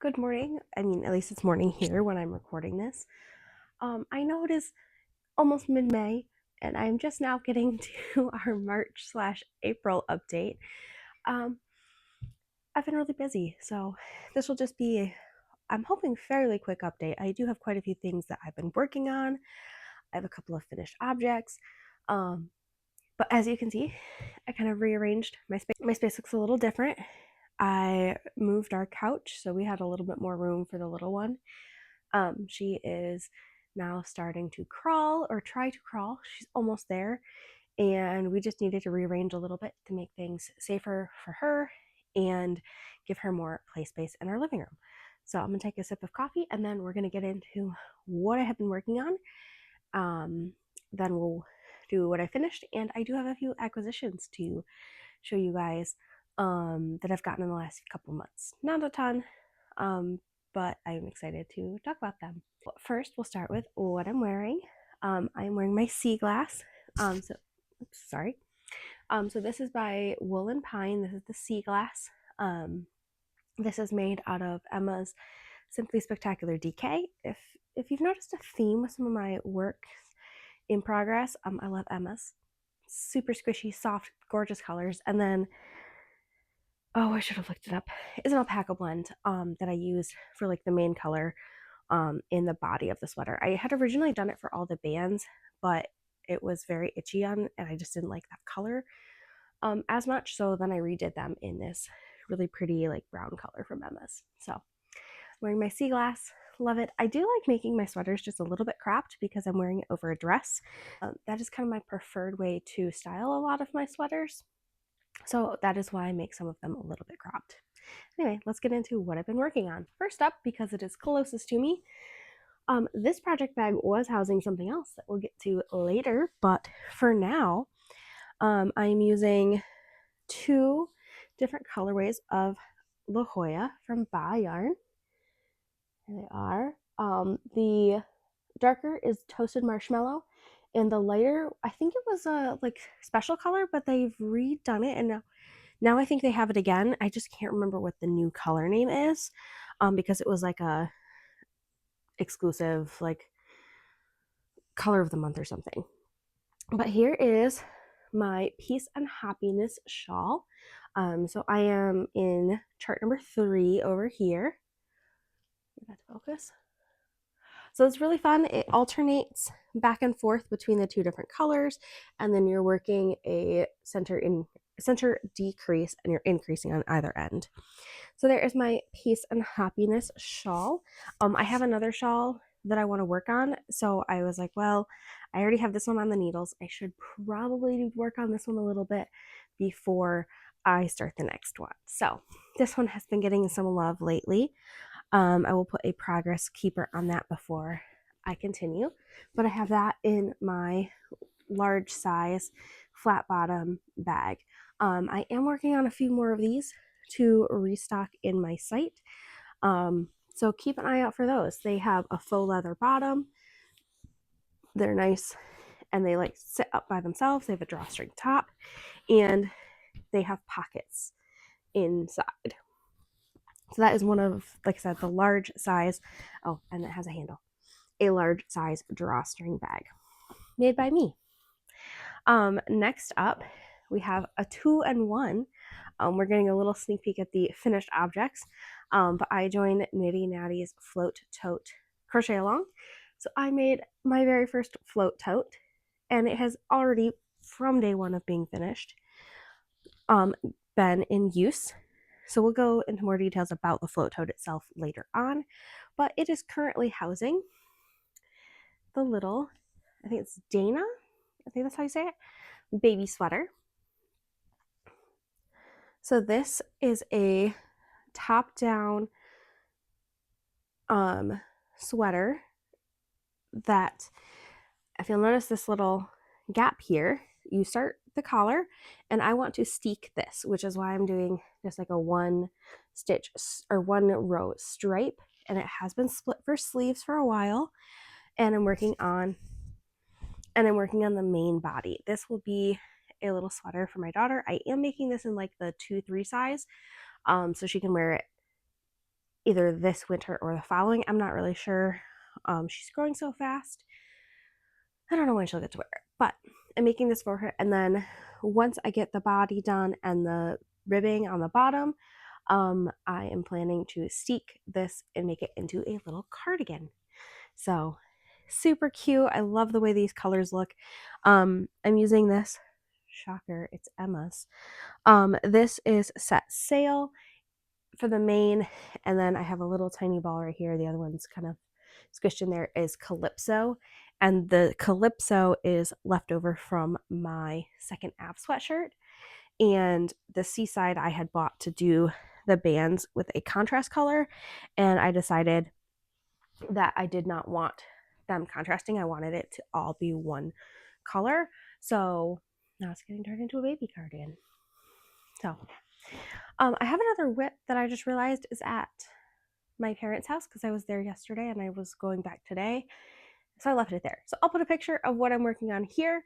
Good morning. I mean, at least it's morning here when I'm recording this. I know it is almost mid-May, and I'm just now getting to our March/April update. Um, I've been really busy, so this will just be, I'm hoping, fairly quick update. I do have quite a few things that I've been working on. I have a couple of finished objects. Um, but as you can see, I kind of rearranged my space. My space looks a little different. I moved our couch, so we had a little bit more room for the little one. She is now starting to crawl or try to crawl. She's almost there. And we just needed to rearrange a little bit to make things safer for her and give her more play space in our living room. So I'm going to take a sip of coffee and then we're going to get into what I have been working on. Then we'll do what I finished. And I do have a few acquisitions to show you guys that I've gotten in the last couple months. Not a ton, but I'm excited to talk about them. First, we'll start with what I'm wearing. I'm wearing my sea glass. So this is by Wool and Pine. This is the sea glass. This is made out of Emma's Simply Spectacular DK. If you've noticed a theme with some of my work in progress, I love Emma's. Super squishy, soft, gorgeous colors. And then, oh, I should have looked it up. It's an alpaca blend that I use for like the main color in the body of the sweater. I had originally done it for all the bands, but it was very itchy on, and I just didn't like that color as much. So then I redid them in this really pretty like brown color from Emma's. So I'm wearing my sea glass. Love it. I do like making my sweaters just a little bit cropped because I'm wearing it over a dress. That is kind of my preferred way to style a lot of my sweaters. So that is why I make some of them a little bit cropped. Anyway, let's get into what I've been working on. First up, because it is closest to me, this project bag was housing something else that we'll get to later, but for now, I'm using two different colorways of La Jolla from Ba Yarn. Here they are. The darker is Toasted Marshmallow, and the lighter, I think it was a like special color, but they've redone it, and now I think they have it again. I just can't remember what the new color name is, because it was like a exclusive like color of the month or something. But here is my Peace and Happiness shawl. So I am in chart number 3 over here. Get that to focus. So it's really fun. It alternates back and forth between the two different colors, and then you're working a center decrease and you're increasing on either end. So there is my Peace and Happiness shawl. I have another shawl that I want to work on. So I was like, well, I already have this one on the needles. I should probably work on this one a little bit before I start the next one. So this one has been getting some love lately. I will put a progress keeper on that before I continue. But I have that in my large size flat bottom bag. I am working on a few more of these to restock in my site. So keep an eye out for those. They have a faux leather bottom. They're nice and they like sit up by themselves. They have a drawstring top and they have pockets inside. So that is one of, like I said, the large size. Oh, and it has a handle. A large size drawstring bag made by me. Next up, we have a 2-in-1. We're getting a little sneak peek at the finished objects, but I joined Nitty Natty's float tote crochet along. So I made my very first float tote, and it has already, from day one of being finished, been in use. So we'll go into more details about the float tote itself later on, but it is currently housing the little, I think it's Dana, I think that's how you say it, baby sweater. So this is a top-down sweater that, if you'll notice this little gap here, you start the collar, and I want to steek this, which is why I'm doing just like a 1 stitch or 1 row stripe, and it has been split for sleeves for a while, and I'm working on the main body. This will be a little sweater for my daughter. I am making this in like the 2-3 size, so she can wear it either this winter or the following. I'm not really sure. She's growing so fast. I don't know when she'll get to wear it, but I'm making this for her. And then once I get the body done and the ribbing on the bottom, I am planning to steek this and make it into a little cardigan. So super cute. I love the way these colors look. I'm using this, shocker, it's Emma's. This is Set Sail for the main, and then I have a little tiny ball right here. The other one's kind of squished in there, is Calypso. And the Calypso is left over from my second ab sweatshirt. And the Seaside I had bought to do the bands with a contrast color. And I decided that I did not want them contrasting. I wanted it to all be one color. So now it's getting turned into a baby cardigan. So I have another whip that I just realized is at my parents' house because I was there yesterday and I was going back today. So I left it there. So I'll put a picture of what I'm working on here.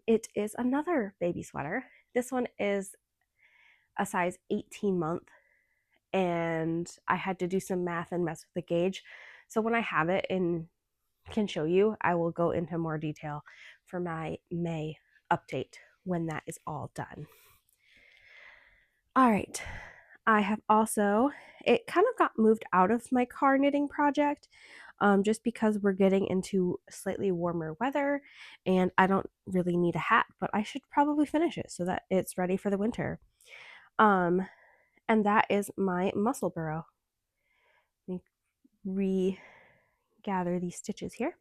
It is another baby sweater. This one is a size 18 month, and I had to do some math and mess with the gauge. So when I have it and can show you, I will go into more detail for my May update when that is all done. All right. I have also, it kind of got moved out of my car knitting project just because we're getting into slightly warmer weather and I don't really need a hat, but I should probably finish it so that it's ready for the winter. And that is my muscle burrow. Let me regather these stitches here.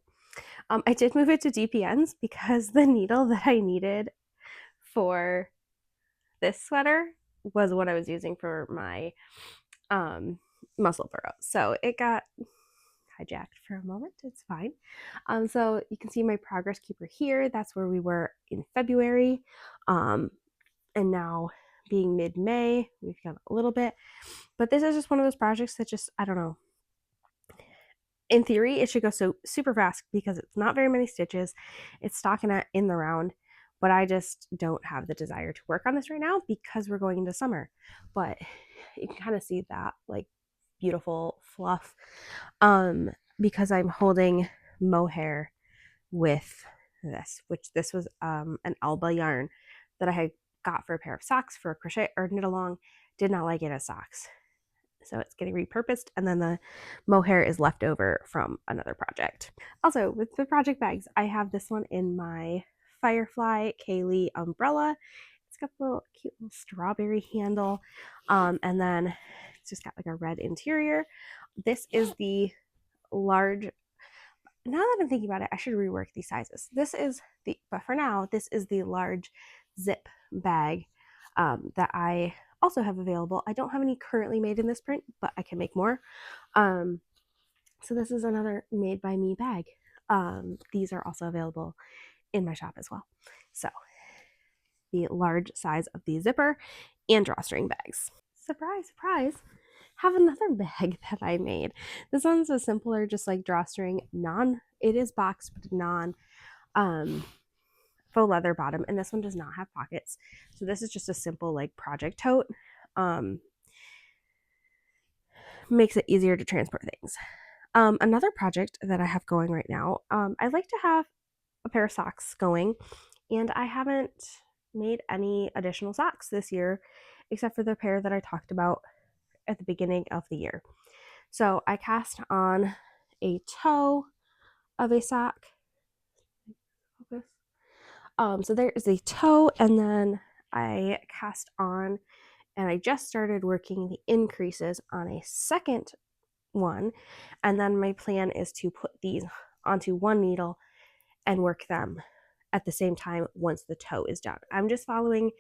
I did move it to DPNs because the needle that I needed for this sweater was what I was using for my muscle burrow. So it got hijacked for a moment. It's fine. So you can see my progress keeper here. That's where we were in February. And now being mid-May, we've got a little bit. But this is just one of those projects that just, I don't know. In theory, it should go so super fast because it's not very many stitches. It's stockinette in the round, but I just don't have the desire to work on this right now because we're going into summer. But you can kind of see that like beautiful fluff because I'm holding mohair with this, which this was an Alba yarn that I had got for a pair of socks for a crochet or knit along. Did not like it as socks. So it's getting repurposed, and then the mohair is left over from another project. Also, with the project bags, I have this one in my Firefly Kaylee umbrella. It's got the little cute little strawberry handle, and then it's just got like a red interior. This is the large. Now that I'm thinking about it, I should rework these sizes. But for now, this is the large zip bag that I also have available. I don't have any currently made in this print, but I can make more. So this is another made by me bag. These are also available in my shop as well. So the large size of the zipper and drawstring bags. Surprise, surprise. Have another bag that I made. This one's a simpler, just like drawstring, it is boxed, but non faux leather bottom, and this one does not have pockets. So this is just a simple like project tote. Makes it easier to transport things. Another project that I have going right now, I like to have a pair of socks going, and I haven't made any additional socks this year except for the pair that I talked about at the beginning of the year. So I cast on a toe of a sock. So there is a toe, and then I cast on, and I just started working the increases on a second one, and then my plan is to put these onto one needle and work them at the same time once the toe is done. I'm just following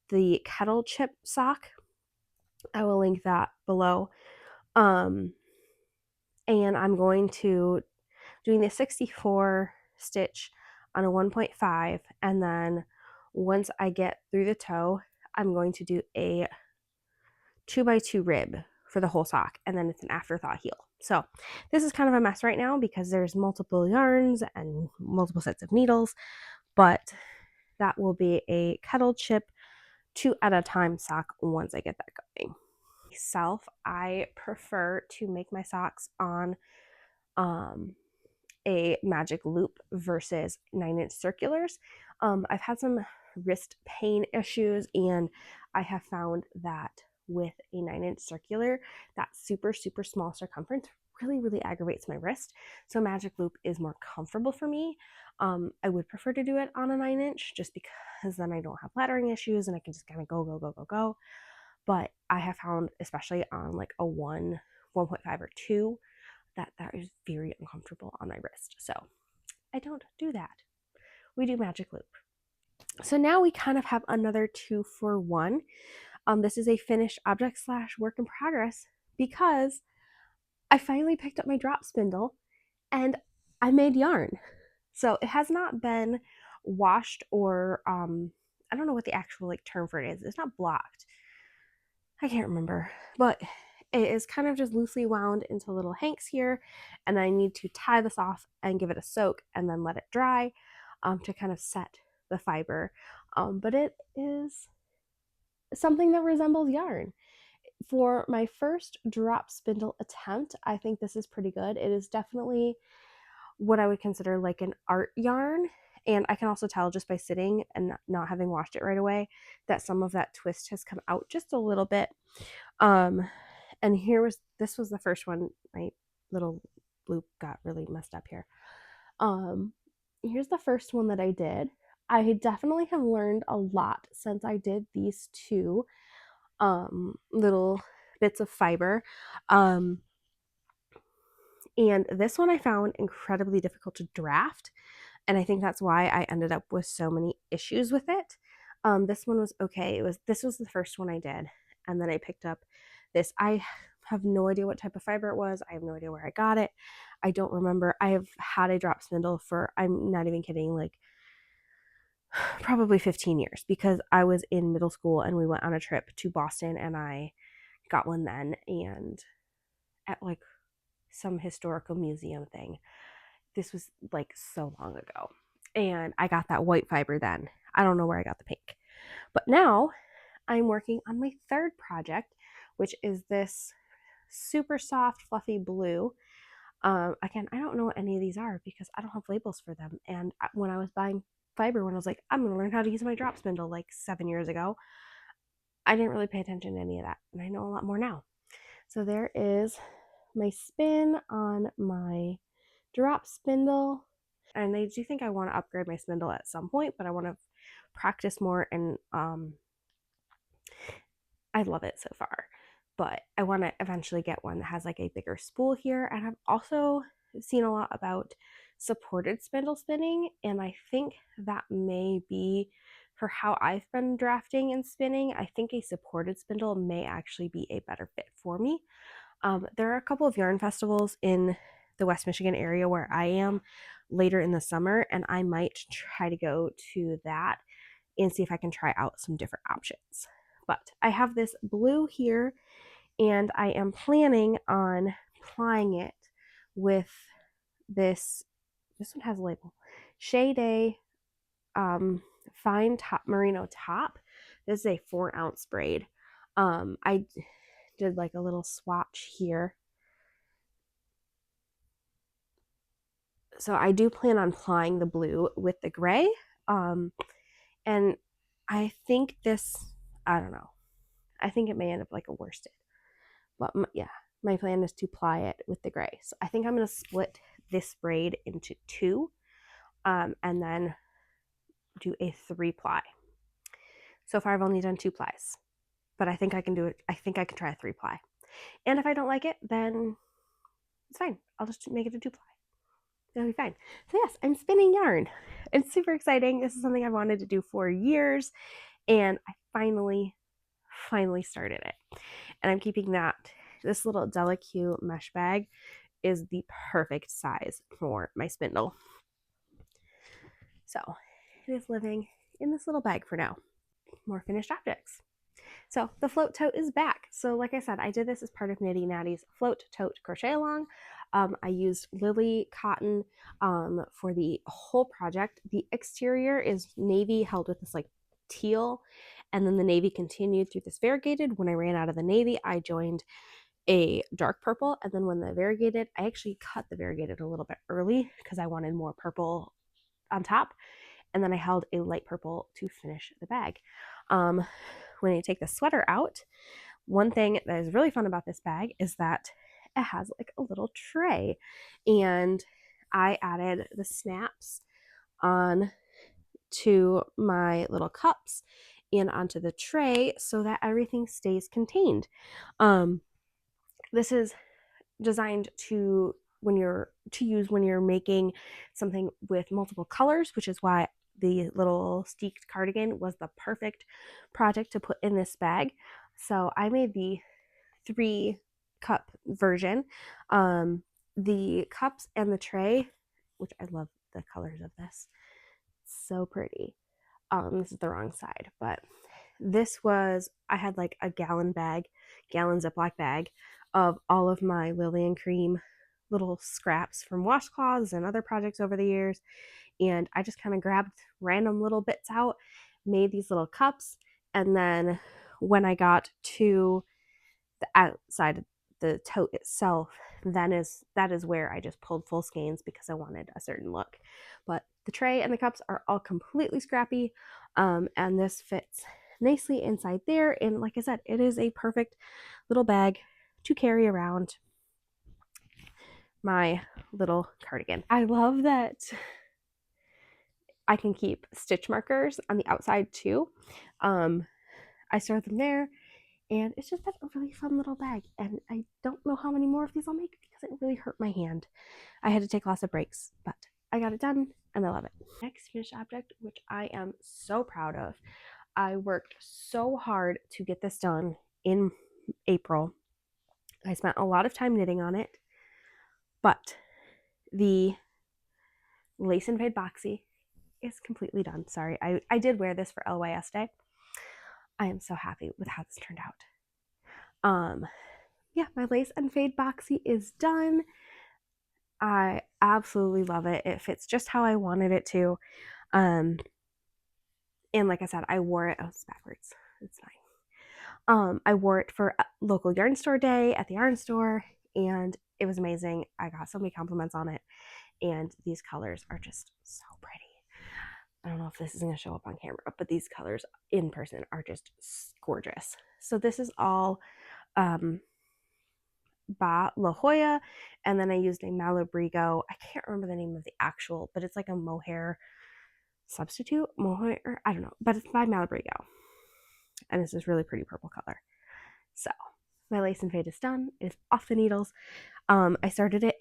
the kettle chip sock. I will link that below. And I'm going to doing the 64 stitch on a 1.5, and then once I get through the toe, I'm going to do a 2x2 rib for the whole sock, and then it's an afterthought heel. So this is kind of a mess right now because there's multiple yarns and multiple sets of needles, but that will be a kettle chip 2 at a time sock once I get that going. myself, I prefer to make my socks on a magic loop versus 9-inch circulars. I've had some wrist pain issues, and I have found that with a 9-inch circular, that super, super small circumference really, really aggravates my wrist. So magic loop is more comfortable for me. I would prefer to do it on a 9-inch just because then I don't have laddering issues and I can just kind of go, go, go, go, go. But I have found, especially on like a 1.5 or 2, that is very uncomfortable on my wrist. So I don't do that. We do magic loop. So now we kind of have another 2-for-1. This is a finished object / work in progress because I finally picked up my drop spindle and I made yarn. So it has not been washed or I don't know what the actual like term for it is. It's not blocked. I can't remember, but it is kind of just loosely wound into little hanks here, and I need to tie this off and give it a soak and then let it dry to kind of set the fiber. But it is something that resembles yarn. For my first drop spindle attempt, I think this is pretty good. It is definitely what I would consider like an art yarn. And I can also tell just by sitting and not having washed it right away that some of that twist has come out just a little bit. And this was the first one. My little loop got really messed up here. Here's the first one that I did. I definitely have learned a lot since I did these two little bits of fiber. And this one I found incredibly difficult to draft. And I think that's why I ended up with so many issues with it. This one was okay. This was the first one I did. And then I picked up this. I have no idea what type of fiber it was. I have no idea where I got it. I don't remember. I have had a drop spindle for, I'm not even kidding, like probably 15 years, because I was in middle school and we went on a trip to Boston and I got one then, and at like some historical museum thing. This was like so long ago. And I got that white fiber then. I don't know where I got the pink. But now I'm working on my third project, which is this super soft, fluffy blue. Again, I don't know what any of these are because I don't have labels for them. And when I was buying fiber, when I was like, I'm going to learn how to use my drop spindle like 7 years ago, I didn't really pay attention to any of that. And I know a lot more now. So there is my spin on my drop spindle. And I do think I want to upgrade my spindle at some point, but I want to practice more, and I love it so far. But I want to eventually get one that has like a bigger spool here. And I've also seen a lot about supported spindle spinning, and I think that may be for how I've been drafting and spinning. I think a supported spindle may actually be a better fit for me. There are a couple of yarn festivals in the West Michigan area where I am later in the summer, and I might try to go to that and see if I can try out some different options. But I have this blue here, and I am planning on plying it with this one has a label, Shea Day fine top merino top. This is a 4-ounce braid. I did like a little swatch here. So I do plan on plying the blue with the gray. And I think I don't know. I think it may end up like a worsted. But yeah, my plan is to ply it with the gray. So I think I'm going to split this braid into 2 and then do a 3-ply. So far I've only done 2 plies, but I think I can do it. I think I can try a 3-ply. And if I don't like it, then it's fine. I'll just make it a 2-ply. It'll be fine. So yes, I'm spinning yarn. It's super exciting. This is something I've wanted to do for years, and I finally started it. And I'm keeping that. This little Delicue mesh bag is the perfect size for my spindle. So it is living in this little bag for now. More finished objects. So the float tote is back. So like I said, I did this as part of Nitty Natty's float tote crochet along. I used Lily cotton for the whole project. The exterior is navy held with this like teal, And then the navy continued through this variegated. When I ran out of the navy, I joined a dark purple. And then when the variegated, I actually cut the variegated a little bit early because I wanted more purple on top. And then I held a light purple to finish the bag. When you take the sweater out, one thing that is really fun about this bag is that it has like a little tray, and I added the snaps on to my little cups and onto the tray so that everything stays contained. This is designed to use when you're making something with multiple colors, which is why the little steeked cardigan was the perfect project to put in this bag. So I made the 3-cup version. The cups and the tray, which I love the colors of this, so pretty. This is the wrong side, but this was, I had like a gallon Ziploc bag of all of my Lillian Cream little scraps from washcloths and other projects over the years. And I just kind of grabbed random little bits out, made these little cups. And then when I got to the outside of the tote itself, that is where I just pulled full skeins because I wanted a certain look. But the tray and the cups are all completely scrappy, and this fits nicely inside there. And like I said, it is a perfect little bag to carry around my little cardigan. I love that I can keep stitch markers on the outside too. I store them there, and it's just been a really fun little bag. And I don't know how many more of these I'll make because it really hurt my hand. I had to take lots of breaks, but I got it done and I love it. Next finished object, which I am so proud of. I worked so hard to get this done in April. I spent a lot of time knitting on it, but the lace and fade boxy is completely done. Sorry, I did wear this for LYS Day. I am so happy with how this turned out. Yeah, my lace and fade boxy is done. I absolutely love it. It fits just how I wanted it to. And like I said, I wore it. Oh, it's backwards. It's fine. I wore it for local yarn store day at the yarn store, and it was amazing. I got so many compliments on it, and these colors are just so pretty. I don't know if this is going to show up on camera, but these colors in person are just gorgeous. So this is all Ba La Jolla, and then I used a Malabrigo. I can't remember the name of the actual, but it's like a mohair substitute. Mohair, I don't know, but it's by Malabrigo. And this is really pretty purple color. So my lace and fade is done. It is off the needles. I started it.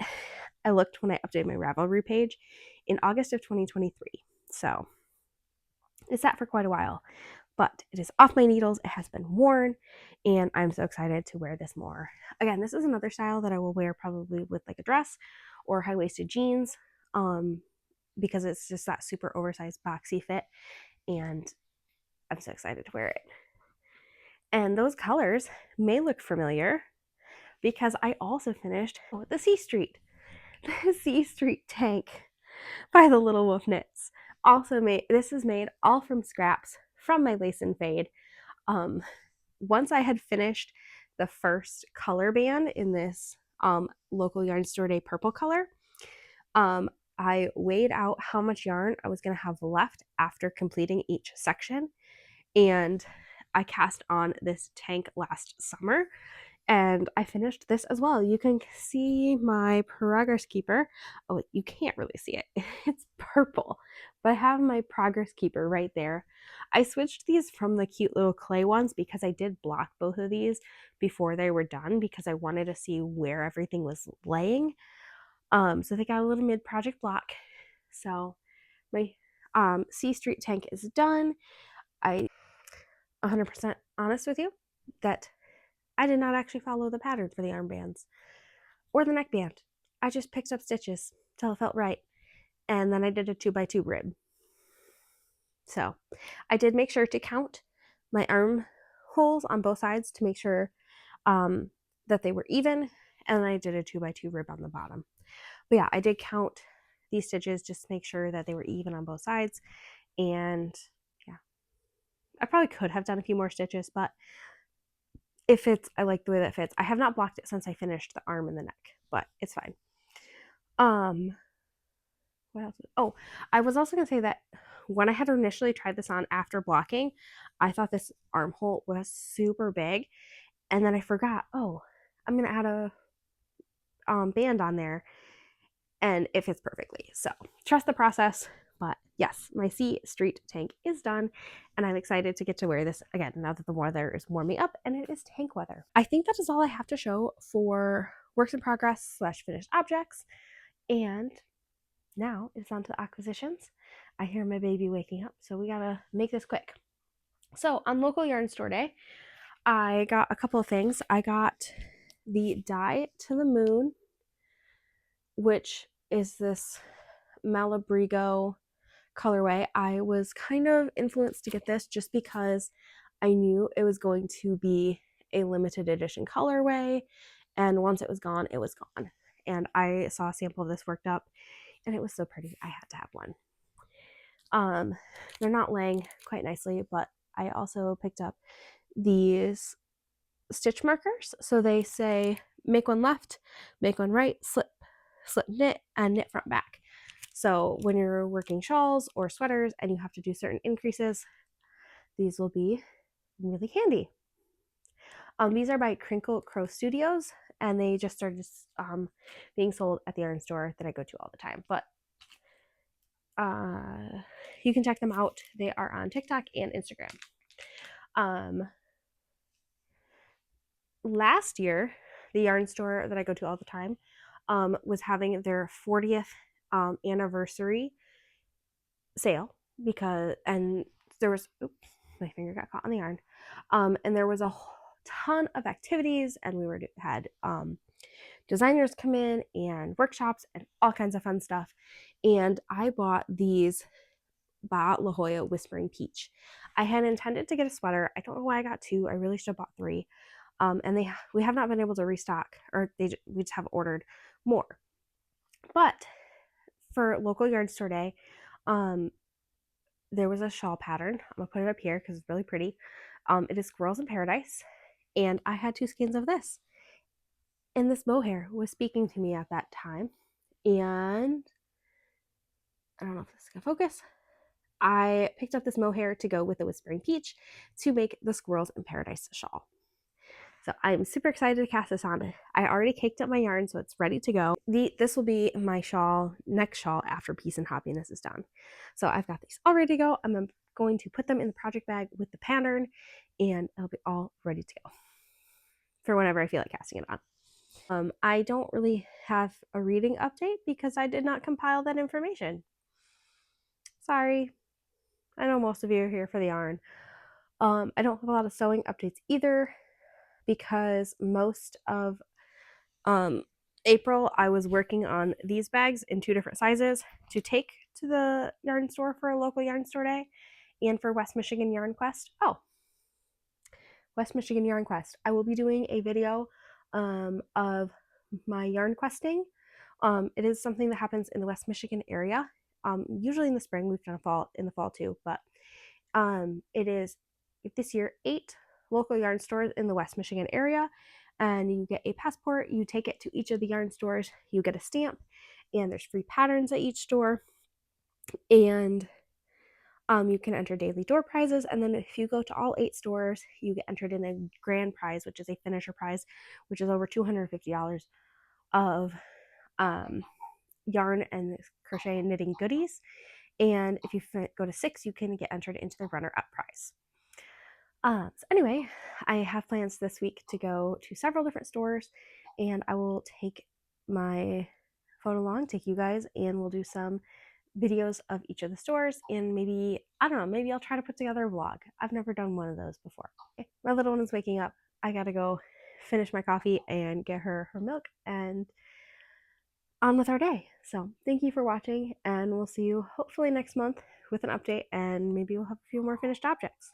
I looked when I updated my Ravelry page in August of 2023. So it sat for quite a while, but it is off my needles. It has been worn, and I'm so excited to wear this more. Again, this is another style that I will wear probably with like a dress or high-waisted jeans, because it's just that super oversized boxy fit, and I'm so excited to wear it. And those colors may look familiar because I also finished with the C Street tank by the Little Wolf Knits. Also made, this is made all from scraps from my lace and fade. Once I had finished the first color band in this local yarn store day purple color, I weighed out how much yarn I was going to have left after completing each section, and I cast on this tank last summer, and I finished this as well. You can see my progress keeper. Oh, you can't really see it. It's purple, but I have my progress keeper right there. I switched these from the cute little clay ones because I did block both of these before they were done because I wanted to see where everything was laying. So they got a little mid-project block. So my C Street tank is done. I 100% honest with you that I did not actually follow the pattern for the armbands or the neckband. I just picked up stitches till it felt right, and then I did a 2x2 rib. So I did make sure to count my arm holes on both sides to make sure that they were even, and I did a 2x2 rib on the bottom. But yeah, I did count these stitches just to make sure that they were even on both sides, and yeah, I probably could have done a few more stitches, but it fits. I like the way that fits. I have not blocked it since I finished the arm and the neck, but it's fine. What else? Oh, I was also gonna say that when I had initially tried this on after blocking, I thought this armhole was super big, and then I forgot. Oh, I'm gonna add a band on there, and it fits perfectly. So trust the process. But yes, my C Street tank is done, and I'm excited to get to wear this again now that the weather is warming up and it is tank weather. I think that is all I have to show for works in progress slash finished objects. And now it's on to the acquisitions. I hear my baby waking up, so we gotta make this quick. So on local yarn store day, I got a couple of things. I got the Dye to the Moon, which is this Malabrigo colorway. I was kind of influenced to get this just because I knew it was going to be a limited edition colorway, and once it was gone, it was gone. And I saw a sample of this worked up, and it was so pretty. I had to have one. They're not laying quite nicely, but I also picked up these stitch markers. So they say make one left, make one right, slip, slip knit, and knit front back. So when you're working shawls or sweaters and you have to do certain increases, these will be really handy. These are by Crinkle Crow Studios, and they just started being sold at the yarn store that I go to all the time. But you can check them out. They are on TikTok and Instagram. Last year, the yarn store that I go to all the time was having their 40th anniversary sale and there was, oops, my finger got caught on the yarn. And there was a ton of activities, and we had designers come in and workshops and all kinds of fun stuff. And I bought these Ba La Jolla Whispering Peach. I had intended to get a sweater. I don't know why I got two. I really should have bought three. And we have not been able to restock, or we just have ordered more. But for local yard store day, there was a shawl pattern. I'm gonna put it up here because it's really pretty. It is Squirrels in Paradise, and I had two skeins of this. And this mohair was speaking to me at that time. And I don't know if this is gonna focus. I picked up this mohair to go with the Whispering Peach to make the Squirrels in Paradise shawl. So I'm super excited to cast this on. I already caked up my yarn, so it's ready to go. This will be my next shawl after Peace and Happiness is done. So I've got these all ready to go. I'm going to put them in the project bag with the pattern, and it'll be all ready to go for whenever I feel like casting it on. I don't really have a reading update because I did not compile that information. Sorry. I know most of you are here for the yarn. I don't have a lot of sewing updates either because most of April I was working on these bags in 2 different sizes to take to the yarn store for a local yarn store day and for West Michigan Yarn Quest. Oh, West Michigan Yarn Quest. I will be doing a video of my yarn questing. It is something that happens in the West Michigan area. Usually in the spring. We've done in the fall too, but it is this year 8 local yarn stores in the West Michigan area, and you get a passport. You take it to each of the yarn stores, you get a stamp, and there's free patterns at each store, and you can enter daily door prizes. And then if you go to all 8 stores, you get entered in a grand prize, which is a finisher prize, which is over $250 of yarn and crochet and knitting goodies. And if you go to 6, you can get entered into the runner-up prize. So anyway, I have plans this week to go to several different stores, and I will take my phone along, take you guys, and we'll do some videos of each of the stores, and maybe, I don't know, maybe I'll try to put together a vlog. I've never done one of those before. Okay, my little one is waking up. I gotta go finish my coffee and get her milk and on with our day. So thank you for watching, and we'll see you hopefully next month with an update, and maybe we'll have a few more finished objects.